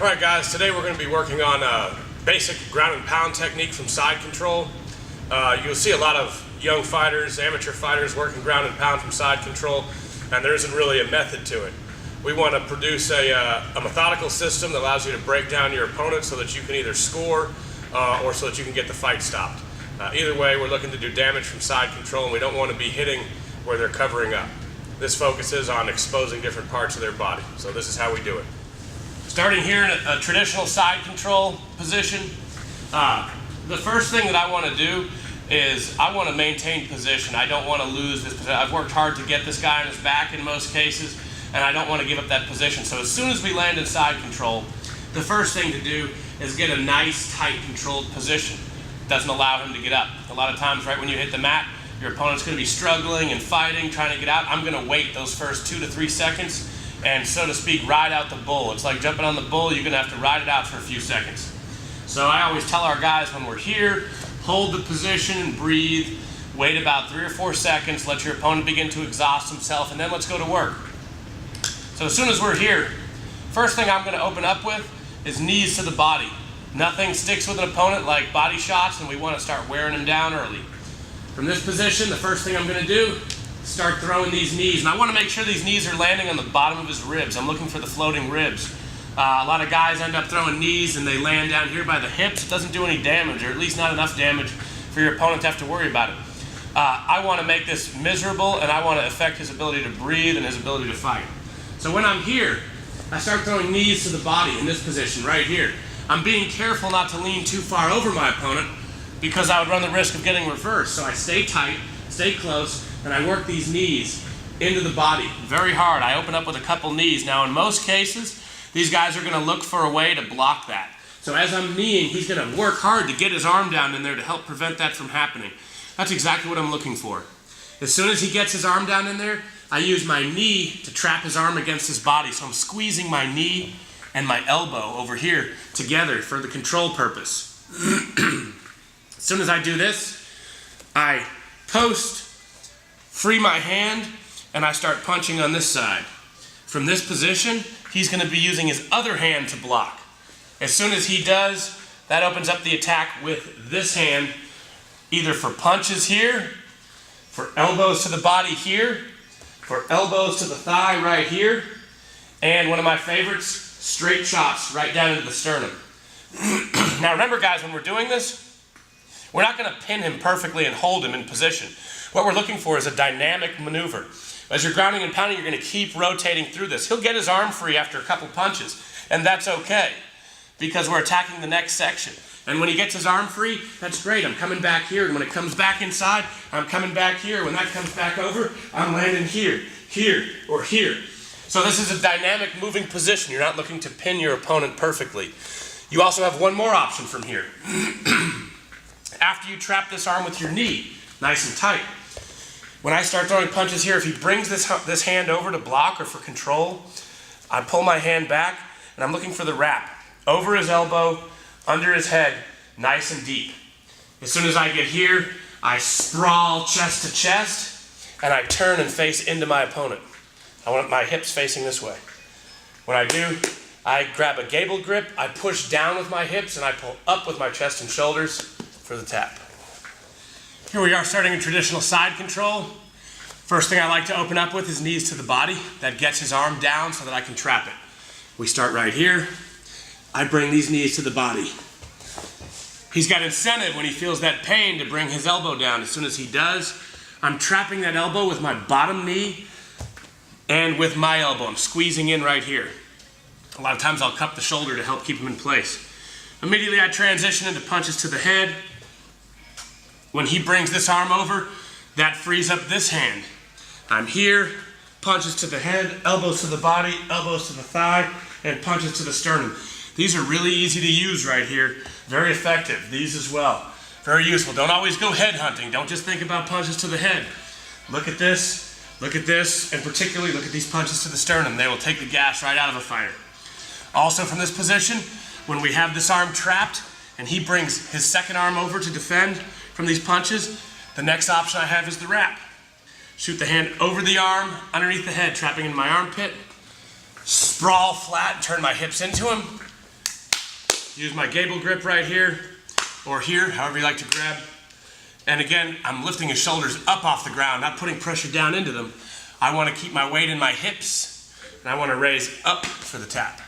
All right, guys, today we're going to be working on a basic ground and pound technique from side control. You'll see a lot of young fighters, amateur fighters working ground and pound from side control, and there isn't really a method to it. We want to produce a methodical system that allows you to break down your opponent so that you can either score or so that you can get the fight stopped. Either way, we're looking to do damage from side control, and we don't want to be hitting where they're covering up. This focuses on exposing different parts of their body. So this is how we do it. Starting here in a traditional side control position, the first thing that I want to do is I want to maintain position. I don't want to lose this position. I've worked hard to get this guy on his back in most cases, and I don't want to give up that position. So as soon as we land in side control, the first thing to do is get a nice, tight, controlled position. It doesn't allow him to get up. A lot of times, right when you hit the mat, your opponent's going to be struggling and fighting, trying to get out. I'm going to wait those first 2 to 3 seconds and, so to speak, ride out the bull. It's like jumping on the bull. You're going to have to ride it out for a few seconds. So I always tell our guys when we're here, hold the position and breathe. Wait about 3 or 4 seconds. Let your opponent begin to exhaust himself, and then let's go to work. So as soon as we're here, first thing I'm going to open up with is knees to the body. Nothing sticks with an opponent like body shots, and we want to start wearing him down early. From this position, the first thing I'm going to do, start throwing these knees. And I want to make sure these knees are landing on the bottom of his ribs. I'm looking for the floating ribs. A lot of guys end up throwing knees and they land down here by the hips. It doesn't do any damage, or at least not enough damage for your opponent to have to worry about it. I want to make this miserable, and I want to affect his ability to breathe and his ability to fight. So when I'm here, I start throwing knees to the body in this position right here. I'm being careful not to lean too far over my opponent because I would run the risk of getting reversed. So I stay tight, stay close, and I work these knees into the body very hard. I open up with a couple knees. Now in most cases, these guys are going to look for a way to block that. So as I'm kneeing, he's going to work hard to get his arm down in there to help prevent that from happening. That's exactly what I'm looking for. As soon as he gets his arm down in there, I use my knee to trap his arm against his body. So I'm squeezing my knee and my elbow over here together for the control purpose. As soon as I do this, I post, free my hand, and I start punching on this side. From this position, he's going to be using his other hand to block. As soon as he does, that opens up the attack with this hand, either for punches here, for elbows to the body here, for elbows to the thigh right here, and one of my favorites, straight shots right down into the sternum. Now remember, guys, when we're doing this, we're not going to pin him perfectly and hold him in position. What we're looking for is a dynamic maneuver. As you're grounding and pounding, you're going to keep rotating through this. He'll get his arm free after a couple punches, and that's okay because we're attacking the next section. And when he gets his arm free, that's great. I'm coming back here, and when it comes back inside, I'm coming back here. When that comes back over, I'm landing here, here, or here. So this is a dynamic moving position. You're not looking to pin your opponent perfectly. You also have one more option from here. After you trap this arm with your knee, nice and tight, when I start throwing punches here, if he brings this hand over to block or for control, I pull my hand back, and I'm looking for the wrap. Over his elbow, under his head, nice and deep. As soon as I get here, I sprawl chest to chest, and I turn and face into my opponent. I want my hips facing this way. When I do, I grab a gable grip, I push down with my hips, and I pull up with my chest and shoulders for the tap. Here we are starting in traditional side control. First thing I like to open up with is knees to the body. That gets his arm down so that I can trap it. We start right here. I bring these knees to the body. He's got incentive when he feels that pain to bring his elbow down. As soon as he does, I'm trapping that elbow with my bottom knee and with my elbow. I'm squeezing in right here. A lot of times I'll cup the shoulder to help keep him in place. Immediately I transition into punches to the head. When he brings this arm over, that frees up this hand. I'm here, punches to the head, elbows to the body, elbows to the thigh, and punches to the sternum. These are really easy to use right here. Very effective. These as well. Very useful. Don't always go head hunting. Don't just think about punches to the head. Look at this, and particularly look at these punches to the sternum. They will take the gas right out of a fighter. Also from this position, when we have this arm trapped and he brings his second arm over to defend from these punches, the next option I have is the wrap. Shoot the hand over the arm, underneath the head, trapping in my armpit, sprawl flat, turn my hips into him, Use my gable grip right here, or here, however you like to grab. And again, I'm lifting his shoulders up off the ground, not putting pressure down into them. I want to keep my weight in my hips, and I want to raise up for the tap.